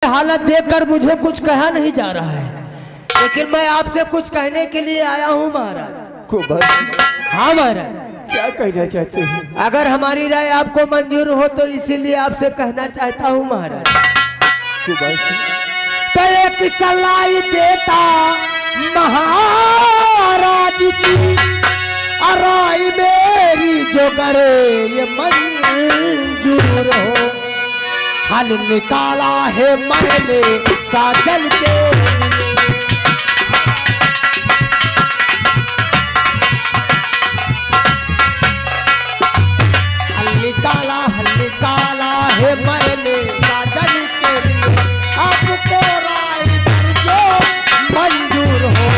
हालत देखकर मुझे कुछ कहा नहीं जा रहा है, लेकिन मैं आपसे कुछ कहने के लिए आया हूँ महाराज। को बस हाँ महाराज, क्या कहना चाहते हैं? अगर हमारी राय आपको मंजूर हो तो इसीलिए आपसे कहना चाहता हूँ महाराज। को बस तो एक सलाह देता महाराज जी, राय मेरी जो करे ये मंजूर हो। हल निकाला है मैंने साजन के, हल निकाला है मैंने साजन के लिए। आपको राय पर जो मंजूर हो।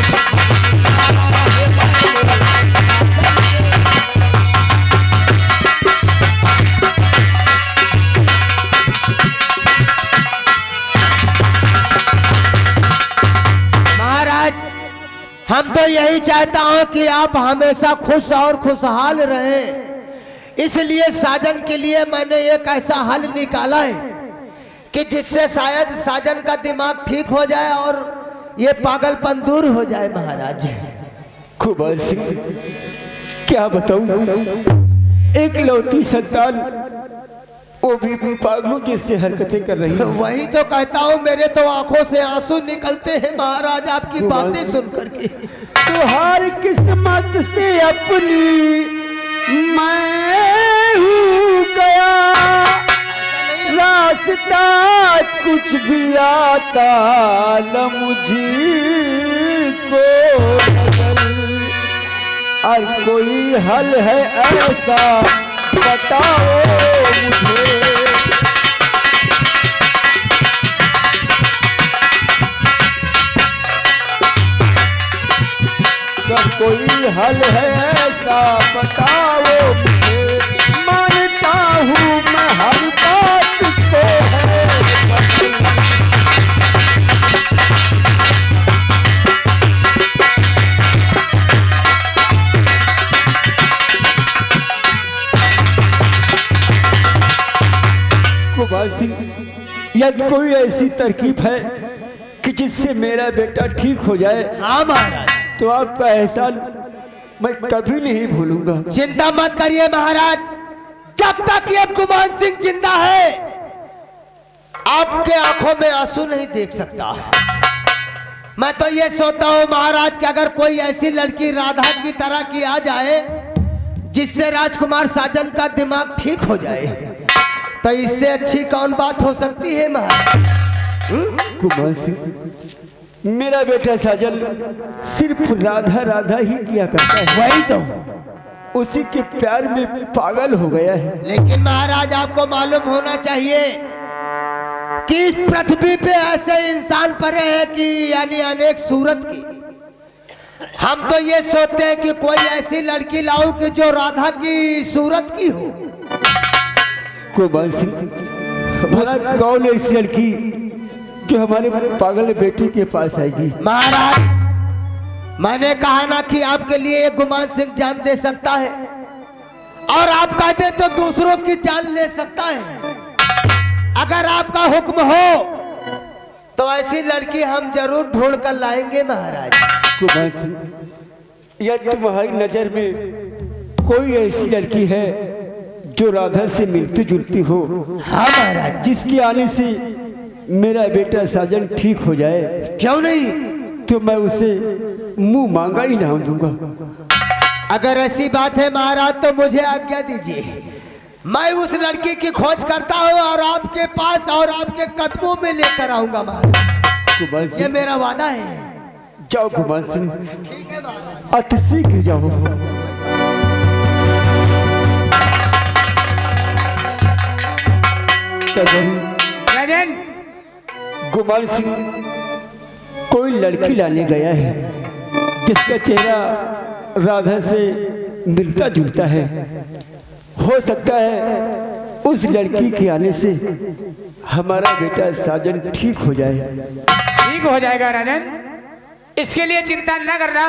हम तो यही चाहता हूं कि आप हमेशा खुश और खुशहाल रहें, इसलिए साजन के लिए मैंने एक ऐसा हल निकाला है कि जिससे शायद साजन का दिमाग ठीक हो जाए और ये पागलपन दूर हो जाए महाराज। खूब सिंह, क्या बताऊं, एक लौती संतान वो भी पागलों जैसे हरकतें कर रही है। वही तो कहता हूँ, मेरे तो आंखों से आंसू निकलते हैं महाराज आपकी बातें सुन करके। तो हर किस्मत से अपनी मैं हूँ गया, रास्ता कुछ भी आता न मुझको नजर। और कोई हल है ऐसा बताओ मुझे। कोई हल है ऐसा बताओ मुझे, मानता हूँ मैं हर बात को है। कुमार सिंह, यदि कोई ऐसी तरकीब है कि जिससे मेरा बेटा ठीक हो जाए, हाँ महाराज, तो आपका एहसान मैं कभी नहीं भूलूंगा। चिंता मत करिए महाराज, जब तक ये गुमान सिंह जिंदा है आपके आंखों में आंसू नहीं देख सकता। मैं तो ये सोचता हूँ महाराज कि अगर कोई ऐसी लड़की राधा की तरह की आ जाए जिससे राजकुमार साजन का दिमाग ठीक हो जाए, तो इससे अच्छी कौन बात हो सकती है महाराज। कुमार सिंह, मेरा बेटा साजन सिर्फ राधा राधा ही किया करता है। वही तो, उसी के प्यार में पागल हो गया है। लेकिन महाराज आपको मालूम होना चाहिए कि इस पृथ्वी पे ऐसे इंसान पड़े हैं कि यानी अनेक सूरत की। हम तो ये सोचते हैं कि कोई ऐसी लड़की लाऊं कि जो राधा की सूरत की हो। कुमार सिंह, भला कौन ऐसी लड़की जो हमारे पागल बेटी के पास आएगी? महाराज, मैंने कहा ना कि आपके लिए एक गुमान सिंह जान दे सकता है, और आप कहते तो दूसरों की जान ले सकता है। अगर आपका हुक्म हो तो ऐसी लड़की हम जरूर ढूंढ कर लाएंगे महाराज। कुमार सिंह, यदि तुम्हारी नजर में कोई ऐसी लड़की है जो राधा से मिलती जुलती हो, हाँ महाराज, जिसके आने से मेरा बेटा साजन ठीक हो जाए, क्यों नहीं, तो मैं उसे मुंह मांगा ही नाम दूंगा। अगर ऐसी बात है महाराज तो मुझे आज्ञा दीजिए, मैं उस लड़की की खोज करता हूँ और आपके पास और आपके कदमों में लेकर आऊंगा महाराज। ये मेरा वादा है। जाओ कुमार सिंह, ठीक है महाराज, अति शीघ्र जाओ। राजन, कुमार सिंह कोई लड़की लाने गया है जिसका चेहरा राधा से मिलता जुलता है। हो सकता है उस लड़की के आने से हमारा बेटा साजन ठीक हो जाए। ठीक हो जाएगा राजन, इसके लिए चिंता न करना,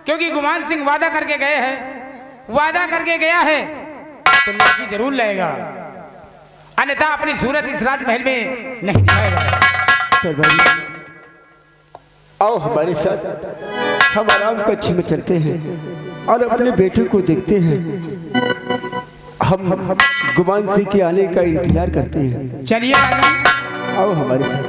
क्योंकि गुमान सिंह वादा करके गए हैं, वादा करके गया है तो लड़की जरूर लाएगा। अन्यथा अपनी सूरत इस राजमहल में नहीं दिखाएगा। परवारी आओ हमारे साथ, हम आराम कक्ष में चलते हैं और अपने बेटे को देखते हैं। हम गुमान सिंह के आने का इंतजार करते हैं। चलिए राजन, आओ हमारे साथ।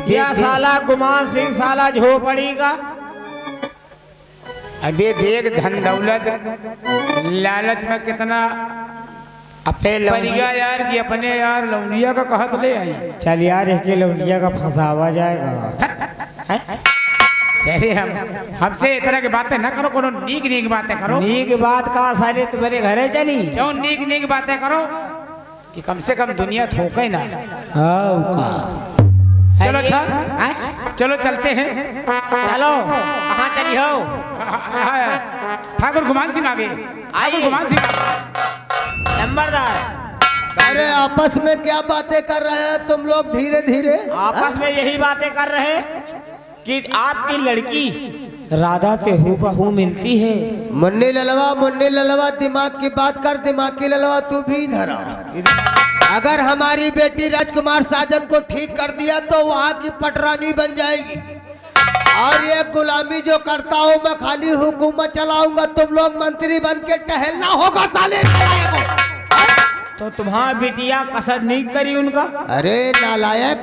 या साला गुमान सिंह साला झोपड़ी का। अबे देख धन दौलत लालच में कितना परिगा यार कि अपने यार लौंडिया का कहत ले आई। चल यार एक लौंडिया का फंसावा जाएगा। सही हमसे इस तरह की बातें न करो, कोनो नीक नीक बातें करो। नीक बात का सारे तुम्हारे घरे चली जो नीक नीक बातें करो कि कम से कम दुनिया थोके ना। चलो अच्छा, चलो चलते हैं। चलो कहाँ चली हो? ठाकुर गुमान सिंह आगे, ठाकुर गुमान सिंह नंबरदार। अरे आपस में क्या बातें कर रहे हैं तुम लोग धीरे धीरे? आपस में यही बातें कर रहे कि आपकी लड़की राधा से हूबहू मिलती है। मुन्नी ललवा दिमाग की बात कर, दिमाग की ललवा तू भी इधर आ। अगर हमारी बेटी राजकुमार साजन को ठीक कर दिया तो वहाँ की पटरानी बन जाएगी, और ये गुलामी जो करता हूँ मैं खाली हुकूमत चलाऊंगा, तुम लोग मंत्री बन के टहलना होगा साले को। तो तुम्हारा बेटिया कसर नहीं करी उनका? अरे नालायक,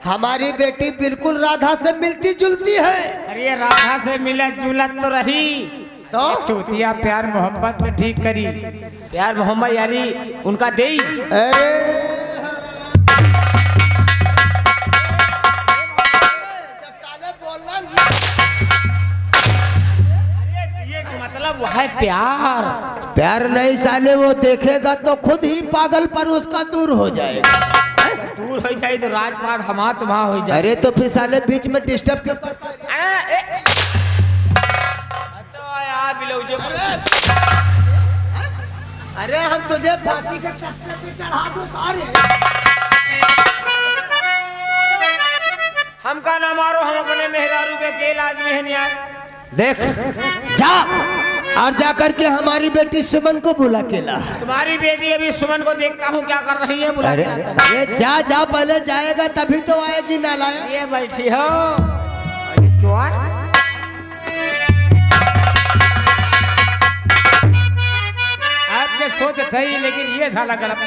हमारी बेटी बिल्कुल राधा से मिलती जुलती है। अरे राधा से मिलत जुलत तो रही, तो चौथिया प्यार मोहब्बत में ठीक करी। प्यार मोहम्मद यारी उनका दे। अरे ये मतलब वो है प्यार। प्यार नहीं साले, वो देखेगा तो खुद ही पागलपन उसका दूर हो जाएगा। दूर हो जाए तो राजपाट हमा तुम्हा हो जाए। अरे तो फिर साले बीच में डिस्टर्ब क्यों करता है? अरे हम तुझे फांसी के चक्कर पे चढ़ा दूं। हमका ना मारो, हम अपने मेहरारू के खेल आदमी हैं यार। देख जा, और जा करके हमारी बेटी सुमन को बुला के ला। तुम्हारी बेटी अभी सुमन को देखता हूँ क्या कर रही है, बुला अरे के आता हूँ। अरे जा जा, पहले जाएगा तभी तो आएगी नालायक। ये बैठी हो अरे चोर। आपके सोच सही, लेकिन ये झाला गलत।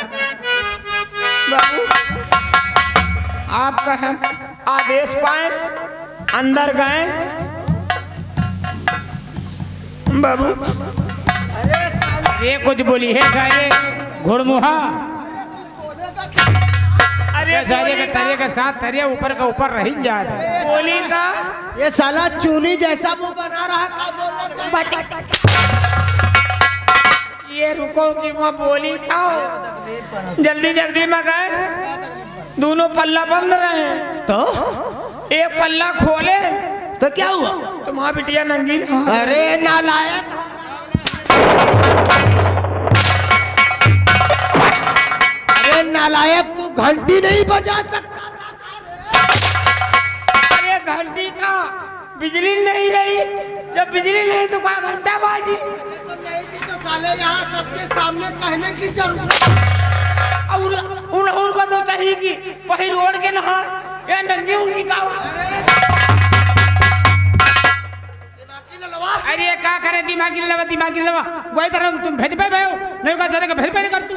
आपका है आदेश पाए, अंदर गए बाबू। ये कुछ बोली है सारे घुड़मुहा। अरे सारे के तरे के साथ तरे ऊपर का ऊपर रही जा रहा है। बोली का ये साला चूनी जैसा मुंह बना रहा है, क्या बोल रहा है? ये रुको कि मैं बोली था। जल्दी जल्दी में गए, दोनों पल्ला बंद रहे। तो एक पल्ला खोले तो क्या हुआ? तुम्हारा बिटिया नंगी ना। अरे नालायक, अरे नालायक, तू घंटी नहीं बजा सकता? अरे घंटी का बिजली नहीं रही, जब बिजली नहीं तो क्या घंटा बाजी। तो साले यहाँ सबके सामने कहने की जरूरत। और उनको तो चाहिए कि पही रोड के नहा या नंगी उंगी का। अरे क्या करे दिमागी लवा वही तरह तुम भेज पे भयो नहीं का जरा का भेज पे नहीं कर तू।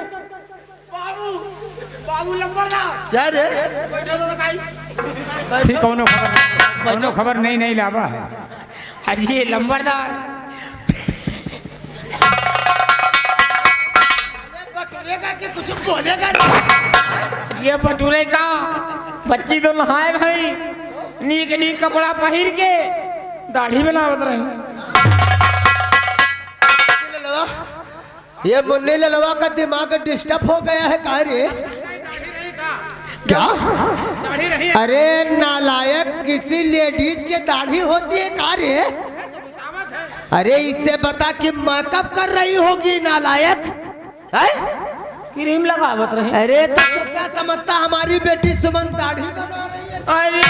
बाबू बाबू लंबरदार क्या रे? बैठो तो काई। ठीक, कोनो खबर नहीं लावा है। अरे ये लंबरदार बटुरेगा कि कुछ बोलेगा? ये बटूरे का बच्ची तो नहाए भाई, नीक नीक कपड़ा पहिर के दाढ़ी बनावत रहे। ये मुन्नी ललवा का दिमाग डिस्टर्ब हो गया है का रे? क्या? दाढ़ी रही है। अरे नालायक, किसी लेडीज के दाढ़ी होती है का रे? अरे इससे बता कि मेकअप कर रही होगी नालायक है? क्रीम लगावत रहे। अरे तो तू क्या समझता हमारी बेटी सुमन दाढ़ी बना रही है? अरे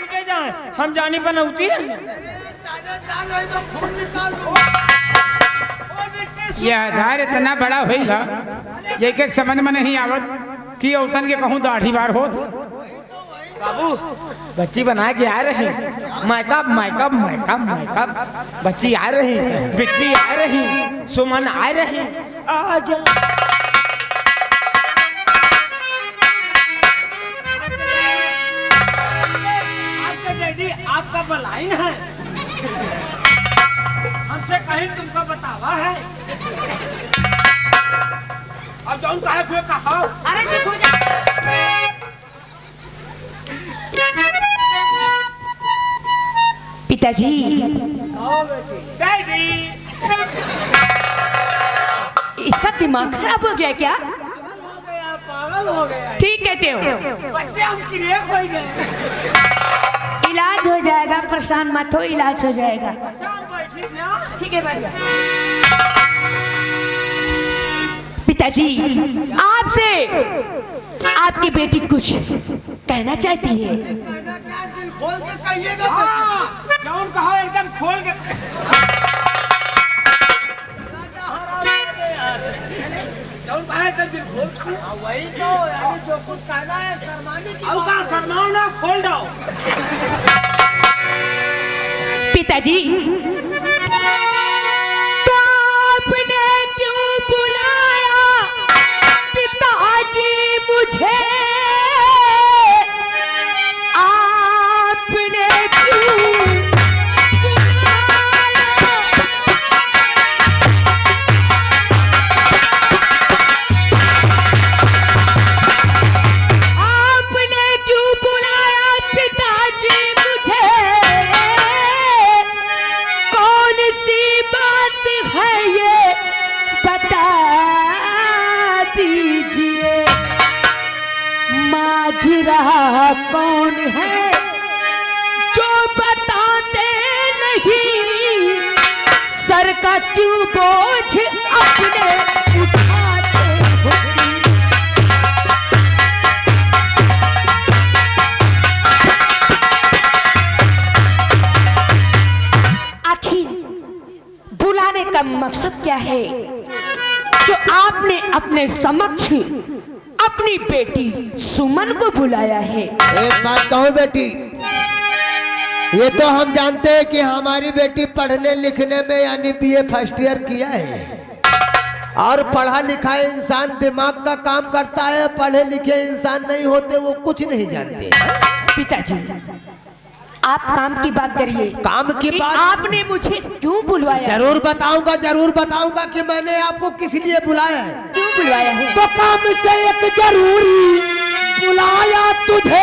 के जाए हम जानी बनौती है। ये हजार इतना बड़ा होगा ये के समझ में नहीं आवत कि औरतन के कहूँ दाढ़ी बार हो। बाबू बच्ची बना के आ रही, मैकअप मैकअप मैकअप मैकअप, बच्ची आ रही, बिट्टी आ रही, सुमन आ रही। आजा आपका डैडी आपका बलाइन है, हमसे कहीं तुमको बतावा है। अब जौन कहे फिर कहा। अरे देखो जा। पिताजी डैडी इसका दिमाग खराब हो गया क्या? पागल हो गया। ठीक कहते हो, बच्चे हम क्रिएट हो गए। इलाज हो जाएगा, परेशान मत हो, इलाज हो जाएगा। ठीक है भैया। पिताजी आपसे आपकी बेटी कुछ कहना चाहती है। खोल के कहिएगा। जौन कहो एकदम खोल के। जौन कहा एकदम दिल खोल के। वही तो यानी जो कुछ कहना है शर्माने की बात है। शर्माओ ना, खोल दो। पिताजी तो आपने क्यों बुलाया पिताजी मुझे? आपने क्यों बुलाया पिताजी मुझे? कौन सी बात है ये बता दीजिए। माजरा कौन है जो बताते नहीं? सर का क्यों बोझ अपने उठाते हो? आखिर बुलाने का मकसद क्या है जो आपने अपने समक्ष अपनी बेटी सुमन को बुलाया है? एक बात कहूँ बेटी, ये तो हम जानते हैं कि हमारी बेटी पढ़ने लिखने में यानी बीए फर्स्ट ईयर किया है, और पढ़ा लिखा इंसान दिमाग का काम करता है। पढ़े लिखे इंसान नहीं होते, वो कुछ नहीं जानते। पिताजी आप काम की बात करिए। काम की कि बात आपने मुझे क्यों बुलवाया? जरूर बताऊंगा कि मैंने आपको किस लिए बुलाया है। क्यों बुलवाया है? तो काम से एक जरूरी बुलाया तुझे।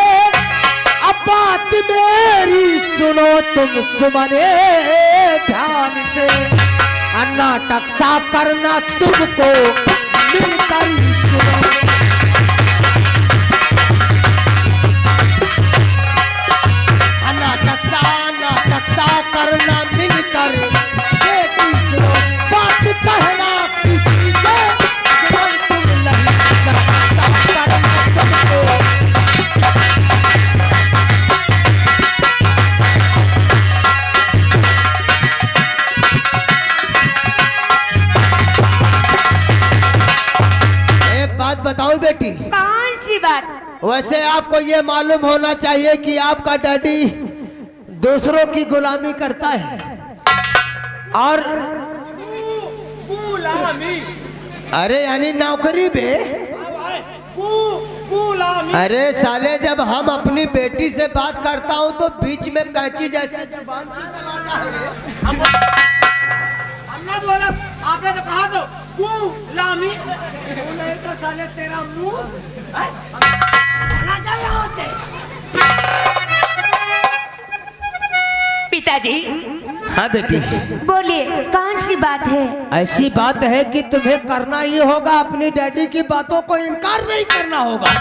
अब बात मेरी सुनो तुम सुमने ध्यान से, नाटक सा करना तुमको मिलकर सुनो। नाटक सा करना मिलकर बेटी सुनो। बात कहना किसी से सुनो तुम नहीं, नाटक सा करना तुमको। एक बात बताओ बेटी। कौन सी बात? वैसे आपको ये मालूम होना चाहिए कि आपका डैडी दूसरों की गुलामी करता है, और गुलामी। अरे यानी नौकरी बे। गुलामी। अरे साले, जब हम अपनी बेटी से बात करता हूँ तो बीच में कैंची जैसे जुबान चलाता है। हमने बोला, आपने तो कहा तो गुलामी। नहीं तो साले तेरा मुंह ना जाए यहाँ से। पिताजी हाँ बेटी, बोलिए कौन सी बात है? ऐसी बात है कि तुम्हें करना ही होगा, अपनी डैडी की बातों को इनकार नहीं करना होगा।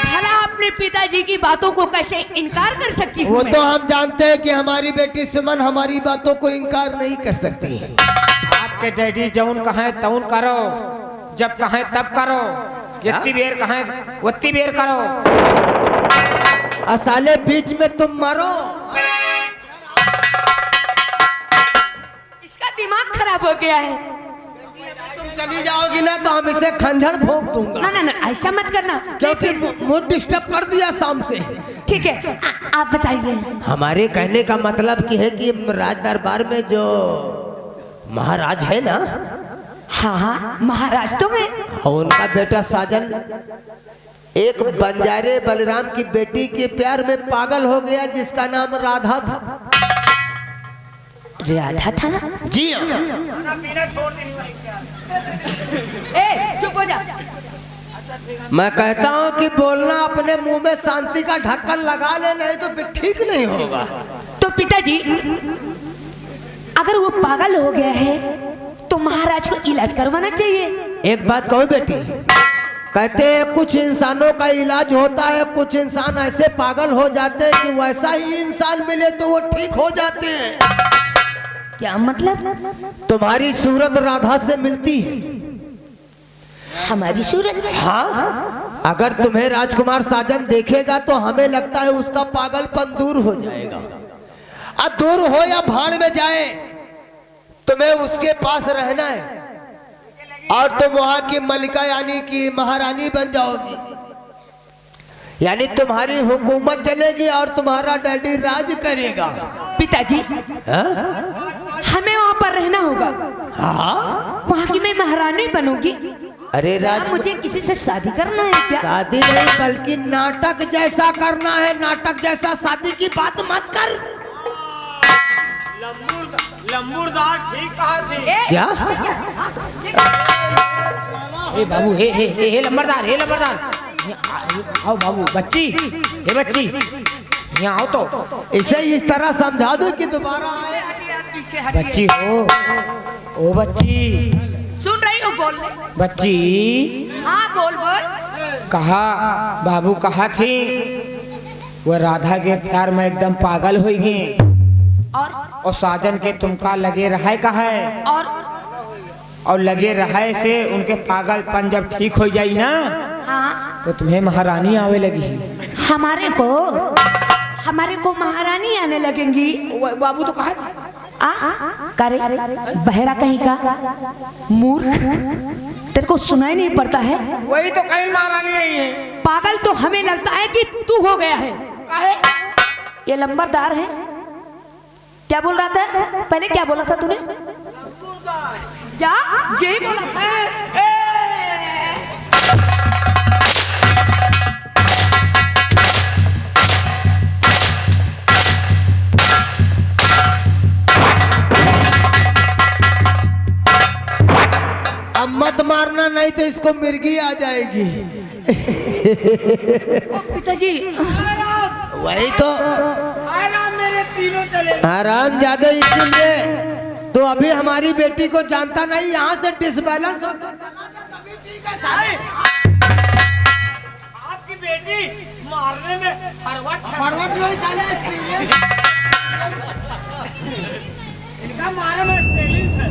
भला अपने पिताजी की बातों को कैसे इनकार कर सकती हूँ? वो तो हम जानते हैं कि हमारी बेटी सुमन हमारी बातों को इनकार नहीं कर सकती है। आपके डैडी जौन कहें तौन करो, जब कहें तब करो, जितनी देर कहें उतनी देर करो। और साले बीच में तुम मरो। इसका दिमाग खराब हो गया है। चली जाओगी ना तो हम इसे खंजर भोंक दूंगा। ना ना ना ऐसा मत करना, क्योंकि मुझे डिस्टर्ब कर दिया शाम से। ठीक है आप बताइए। हमारे कहने का मतलब की है कि राज दरबार में जो महाराज है ना, हाँ हाँ महाराज तो है, और उनका बेटा साजन एक बंजारे बलराम की बेटी के प्यार में पागल हो गया जिसका नाम राधा था। राधा था? जी हाँ। ए चुप हो जा। मैं कहता हूँ कि बोलना अपने मुंह में शांति का ढक्कन लगा ले, नहीं तो फिर ठीक नहीं होगा। तो पिताजी अगर वो पागल हो गया है तो महाराज को इलाज करवाना चाहिए। एक बात कहूँ बेटी, कहते हैं कुछ इंसानों का इलाज होता है, कुछ इंसान ऐसे पागल हो जाते हैं कि वैसा ही इंसान मिले तो वो ठीक हो जाते हैं। क्या मतलब? तुम्हारी सूरत राधा से मिलती है। हमारी सूरत? हाँ, अगर तुम्हें राजकुमार साजन देखेगा तो हमें लगता है उसका पागलपन दूर हो जाएगा। अब दूर हो या भाड़ में जाए, तुम्हें उसके पास रहना है और तुम वहां की मलिका यानी कि महारानी बन जाओगी, यानी तुम्हारी हुकूमत चलेगी और तुम्हारा डैडी राज करेगा। पिताजी हमें वहाँ पर रहना होगा। हाँ, वहाँ की मैं महारानी बनूंगी। अरे क्या मुझे किसी से शादी करना है क्या? शादी नहीं बल्कि नाटक जैसा करना है। नाटक जैसा, शादी की बात मत कर। लंबूरदार ठीक कहा थी। क्या? हे बाबू, हे लंबरदार, हे लंबरदार, आओ बाबू। बच्ची, हे बच्ची, यहाँ आओ तो। इसे इस तरह समझा दो कि दोबारा आए। बच्ची हो, ओ बच्ची, सुन रही हूँ, बोल। बच्ची। हाँ बोल बोल। कहा बाबू कहा थी वो राधा के प्यार में एकदम पागल हो गई और साजन के तुमका लगे रहे का है और लगे रहे से उनके पागलपन जब ठीक हो जाई ना, हाँ तो तुम्हें महारानी आवे लगी। हमारे को महारानी आने लगेंगी। बाबू तो कहा करे बहरा कहीं का मूर्ख, तेरे को सुनाई नहीं पड़ता है? वही तो कहीं महारानी आई है। पागल तो हमें लगता है कि तू हो गया है। काहे? ये लंबरदार है। क्या बोल रहा था पहले? क्या बोला था तूने? क्या यही बोला था? अब मत मारना, नहीं तो इसको मिर्गी आ जाएगी। पिताजी वही तो मेरे तीनों चले। आराम ज्यादा, इसीलिए तो अभी हमारी बेटी को जानता नहीं, यहाँ से डिसबैलेंस हो। आपकी बेटी मारने में इनका मारे में स्टाइलिश है।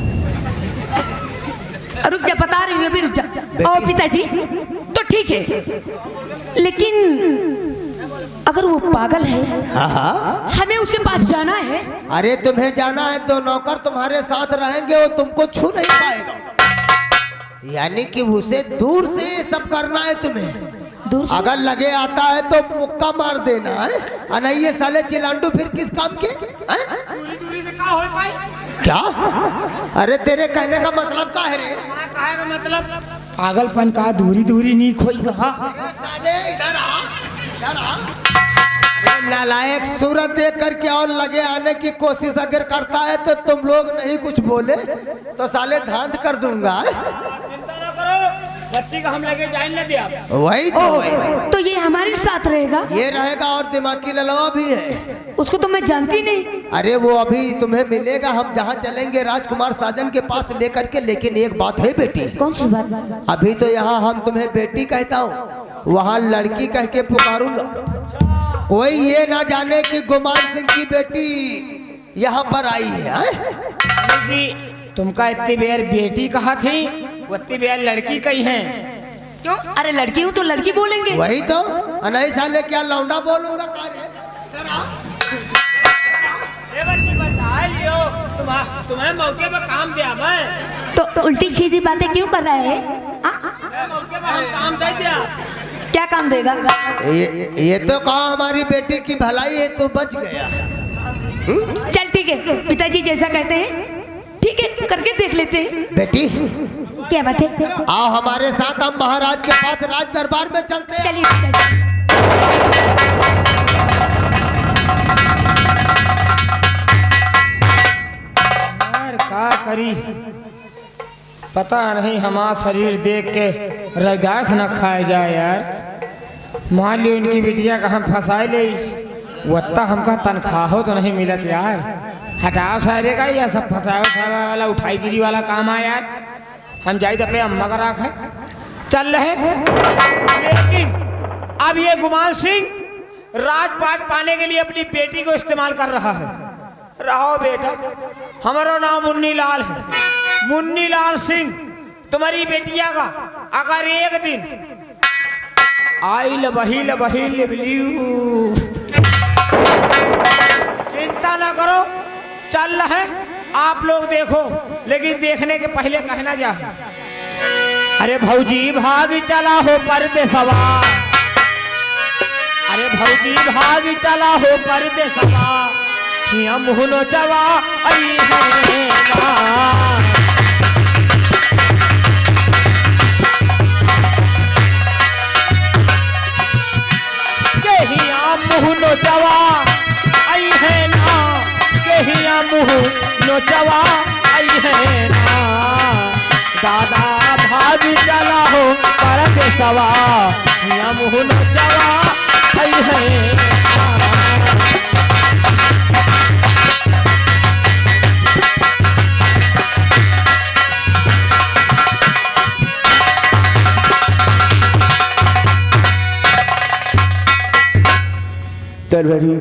रुक जा, बता रही हूँ अभी, रुक जा। और पिताजी तो ठीक है, लेकिन अगर वो पागल है, हाँ, हमें उसके पास जाना है। अरे तुम्हें जाना है तो नौकर तुम्हारे साथ रहेंगे, वो तुमको छू नहीं पाएगा। यानी कि उसे दूर से ये सब करना है तुम्हें। दूर से? अगर लगे आता है तो मुक्का मार देना है, और नहीं ये साले चिलांडू फिर किस काम के हैं? दूरी से कहाँ हो पाई? क्या? अरे तेरे कहने का मतलब क्या है रे? कहा का मतलब पागलपन का दूरी दूरी नहीं खोई कहा। साले इधर आ, इधर आ। अरे नालायक, सूरत देख करके और लगे आने की कोशिश अगर करता है तो तुम लोग नहीं कुछ बोले तो साले धांध कर दूंगा। चिंता ना करो, बच्ची का हम लगे जाने न दिया। वही तो ये हमारे साथ रहेगा? ये रहेगा, और दिमागी ललवा भी है। उसको तो मैं जानती नहीं। अरे वो अभी तुम्हें मिलेगा, हम जहाँ चलेंगे राजकुमार साजन के पास लेकर के। लेकिन एक बात है बेटी। कौन सी बात? अभी तो यहाँ हम तुम्हें बेटी कहता हूँ, वहाँ लड़की कह के पुकारूंगा। कोई ये ना जाने कि गुमान सिंह की बेटी यहाँ पर आई है। तुमका इतनी बेर बेटी कहा थी, उतनी बेर लड़की कही है। क्यों? अरे लड़की हूँ तो लड़की बोलेंगे। वही तो, नहीं साले क्या लौंडा बोलूंगा? तुम्हें मौके पर काम दिया मैं। तो उल्टी सीधी बातें क्यों कर रहा है? क्या काम देगा? ये तो कहा हमारी बेटी की भलाई है तो बच गया। चल ठीक है, पिताजी जैसा कहते हैं ठीक है, करके देख लेते हैं। बेटी क्या बात है? आओ हमारे साथ, हम महाराज के पास राज दरबार में चलते हैं। चलिए पिताजी। यार क्या करी, पता नहीं हमारा शरीर देख के रगास न खाए जाए यार। मान लियो इनकी बिटिया कहाँ फंसाए ले, वत्ता हमका तनख्वाह तो नहीं मिलत यार। हटाओ सारे का, यह सब फंसाओ सारा वाला उठाई गिरी वाला काम है यार। हम जाए तो अपने अम्मा का राख है चल रहे। लेकिन अब ये गुमान सिंह राजपाट पाने के लिए अपनी बेटी को इस्तेमाल कर रहा है। रहो बेटा, हमारा नाम मुन्नी लाल है, मुन्नी लाल सिंह। तुम्हारी बेटिया का अगर एक दिन चिंता ना करो, चल रहे आप लोग देखो। लेकिन देखने के पहले कहना क्या है? अरे भौजी भाग चला हो पर्दे सवार, अरे भौजी भाग चला हो पर्दे सवार, हम हुनो चवा आई है मुहनो जवा आई है ना, केहिया मुहनो जवा आई है ना। दादा भाग चला हो परत सवा, या मुहनो जवा आई है ना। तरवरी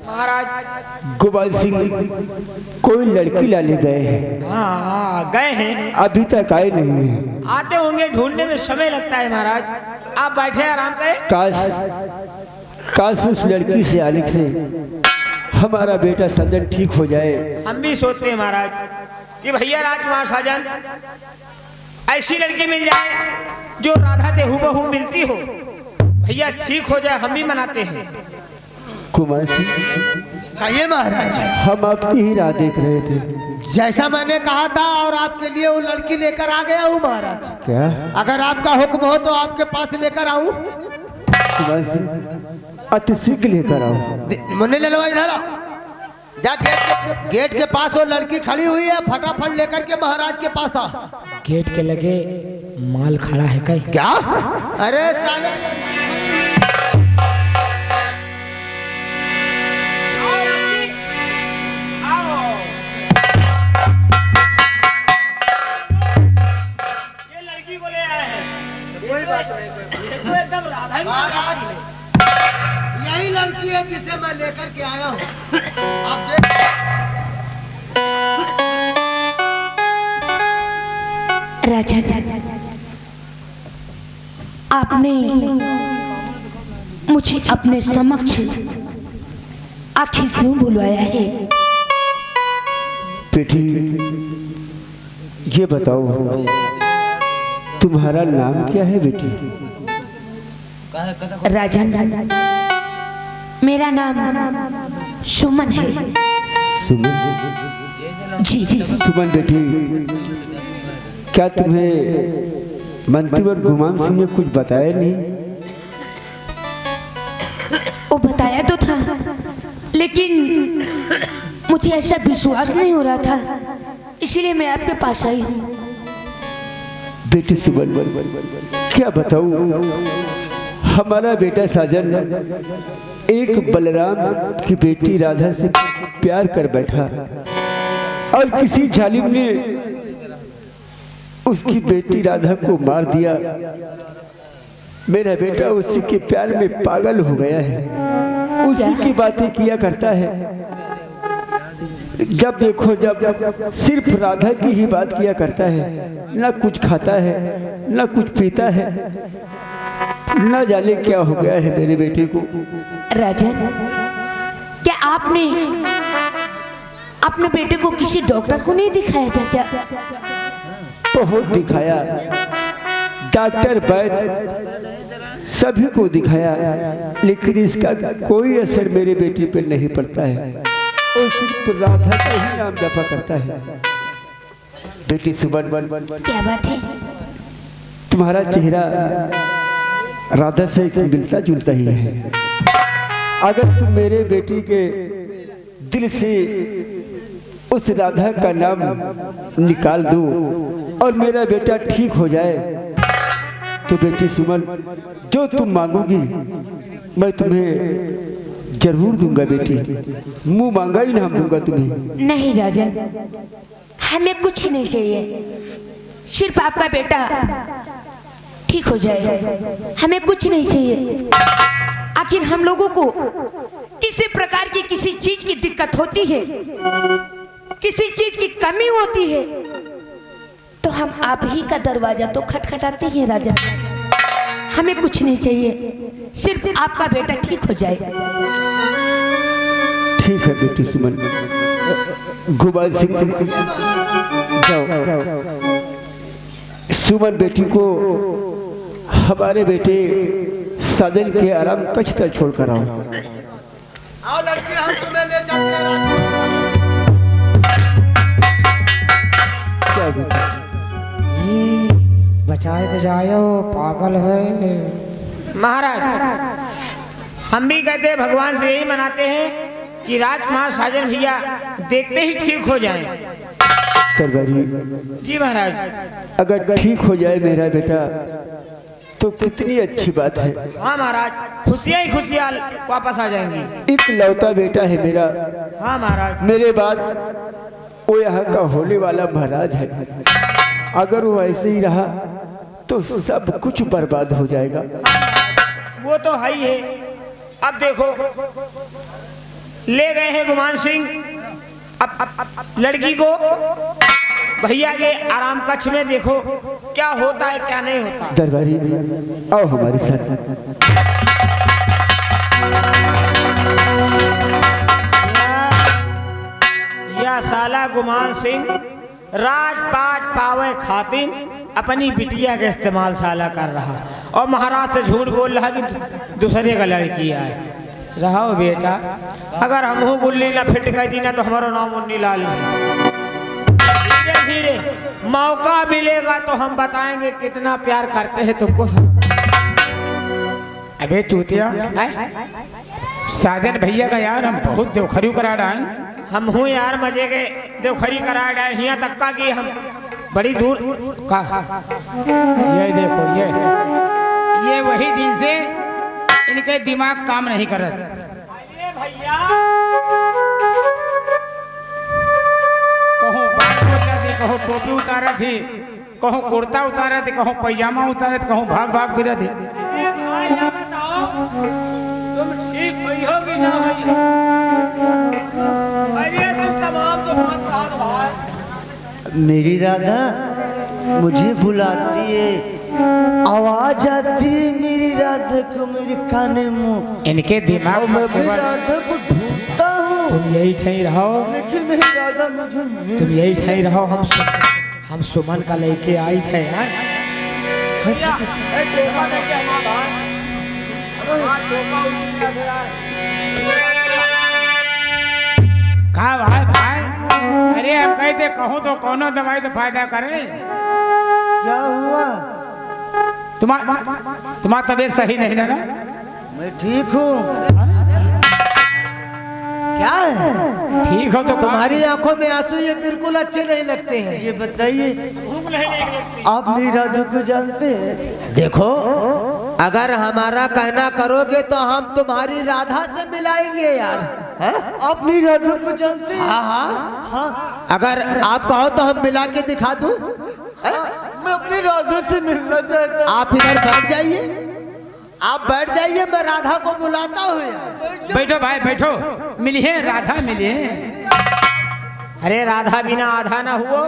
महाराज गोपाल सिंह कोई लड़की लाने गए हैं। हाँ गए हैं, अभी तक आए नहीं है। आते होंगे, ढूंढने में समय लगता है महाराज। आप बैठे आराम करें। काश उस लड़की से आने से हमारा बेटा सजन ठीक हो जाए। हम भी सोचते हैं महाराज कि भैया राजकुमार साजन ऐसी लड़की मिल जाए जो राधा ते हूबहू मिलती हो, भैया ठीक हो जाए, हम भी मनाते हैं। कुमार सिंह कहिए महाराज। हम आपकी ही राह देख रहे थे। जैसा मैंने कहा था और आपके लिए वो लड़की लेकर आ गया हूँ महाराज। क्या? अगर आपका हुक्म हो तो आपके पास लेकर आऊं। कुमार सिंह अति शीघ्र लेकर आओ। मुन्ने ले लो, इधर आओ। जा गेट के पास वो लड़की खड़ी हुई है, फटाफट लेकर के महाराज के पास आ। गेट के लगे माल खड़ा है क्या? अरे साले यही लड़की है जिसे मैं लेकर के आया हूँ। राजन, आपने मुझे अपने समक्ष आखिर क्यों बुलवाया है? बेटी ये बताओ तुम्हारा नाम क्या है बेटी? राजन, मेरा नाम सुमन है। सुमन? जी सुमन बेटी, क्या तुम्हें मंत्रीवर गुमान सिंह ने कुछ बताया नहीं? वो बताया तो था, लेकिन मुझे ऐसा विश्वास नहीं हो रहा था, इसीलिए मैं आपके पास आई हूँ। बेटी सुमन, क्या बताऊं, हमारा बेटा साजन एक बलराम की बेटी राधा से प्यार कर बैठा और किसी जालिम ने उसकी बेटी राधा को मार दिया। मेरा बेटा उसी के प्यार में पागल हो गया है, उसी की बातें किया करता है। जब देखो जब सिर्फ राधा की ही बात किया करता है, ना कुछ खाता है ना कुछ पीता है, ना जाने क्या हो गया है मेरे बेटे को। राजन, क्या आपने अपने बेटे को किसी डॉक्टर को नहीं दिखाया था क्या? बहुत दिखाया, डॉक्टर वैद्य सभी को दिखाया, लेकिन इसका कोई असर मेरे बेटी पर नहीं पड़ता है। और सिर्फ राधा का ही नाम जपा करता है। बेटी सुमन, क्या बात है? तुम्हारा चेहरा राधा से मिलता जुलता ही है। अगर तुम मेरे बेटी के दिल से उस राधा का नाम निकाल दो और मेरा बेटा ठीक हो जाए, तो बेटी सुमन, जो तुम मांगोगी मैं तुम्हें जरूर दूंगा बेटी। मुंह मांगा ही नाम दूंगा तुम्हें। नहीं राजन, हमें कुछ नहीं चाहिए, सिर्फ आपका बेटा ठीक हो जाए, हमें कुछ नहीं चाहिए। आखिर हम लोगों को किसी प्रकार की किसी चीज की दिक्कत होती है, किसी चीज की कमी होती है, तो हम आप ही का दरवाजा तो खटखटाते हैं राजन। हमें कुछ नहीं चाहिए, सिर्फ आपका बेटा ठीक हो जाए। ठीक है बेटी सुमन, गोपाल सिंह जाओ, सुमन बेटी को हमारे बेटे साजन के आराम कक्ष तक छोड़ कर आओ। लड़की, हम तुम्हें ले जाते हैं। क्या बेटा? बचाए बचाओ, पागल है। महाराज, हम भी कहते हैं, भगवान से यही मनाते हैं कि राजकुमार साजन भैया देखते ही ठीक हो जाएं। तरबारी जी महाराज। अगर ठीक हो जाए मेरा बेटा तो कितनी अच्छी बात है। हाँ महाराज, खुशियाँ ही खुशियाँ वापस आ जाएंगी। एक लौता बेटा है मेरा। हाँ महाराज। मेरे बाद वो यहाँ का होने वाला महाराज है। अगर वो ऐसे ही रहा तो सब कुछ बर्बाद हो जाएगा। वो तो है ही है। अब देखो, ले गए हैं गुमान सिंह अब लड़की को भैया के आराम कक्ष में। देखो क्या होता है क्या नहीं होता। दरबारी, आओ हमारे साथ। या साला गुमान सिंह राजपाट पावे खातिर अपनी बिटिया का इस्तेमाल साला कर रहा, और महाराज से झूठ बोल रहा कि दूसरे का लड़की आए। रहो बेटा, अगर हम हो गुल्ली ना फिट कर दी ना तो हमारा नाम मुन्नी लाल है। धीरे धीरे मौका मिलेगा तो हम बताएंगे कितना प्यार करते हैं तुमको। अबे चूतिया, साजन भैया का यार हम बहुत देवखरी करा डाल। हम हूँ यार मजे के देवखरी करा डाल, यहाँ तक का कि हम बड़ी दूर का। ये देखो, ये वही दिन से इनके दिमाग काम नहीं कर रहा। भैया कहो बाल उतारा थी, कहो टोपी उतारा थी, कहो कुर्ता उतारा थी, कहो पैजामा उतारा थी, कहो भाग भाग फिरा थी। तुम ठीक हुई हो कि ना हुई? अरे तुम तमाम तो बहुत साथ भाई। मेरी राधा मुझे बुलाती है, आवाज आती है मेरी राधा को मेरे काने में। इनके दिमाग मैं में भी राधा को ढूंढता हूँ, तुम यही ठही रहो, लेकिन मेरी राधा मुझे तुम यही ठही रहो। हम सुमन का लेके आई थे यार। सच कहा भाई, अरे अब कहते कहूँ तो कौनो दवाई तो फायदा करे। क्या हुआ? तुम्हारा तबीयत सही नहीं ना? मैं ठीक हूँ। क्या है? ठीक हो तो तुम्हारी आंखों में आंसू ये बिल्कुल अच्छे नहीं लगते हैं। ये बताइए, आप मेरी राधा को जानते हैं? देखो, अगर हमारा कहना करोगे तो हम तुम्हारी राधा से मिलाएंगे यार। है? आप मेरी राधा को जानते हैं? हाँ हाँ हाँ। अगर आप कहो तो हम मिला के दिखा दूं। मैं अपनी राधा से मिलना चाहता हूँ। आप इधर बैठ जाइए, आप बैठ जाइए, मैं राधा को बुलाता हूँ यार। बैठो भाई बैठो, मिलिए राधा मिलिए। अरे राधा बिना आधा ना हुआ।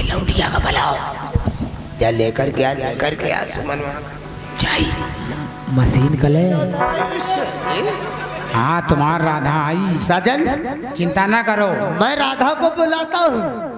लौटिया का बुलाओ, जा लेकर के आ सुमन चाहिए मशीन कले। हाँ तुम्हार राधा आई। साजन चिंता ना करो, मैं राधा को बुलाता हूँ।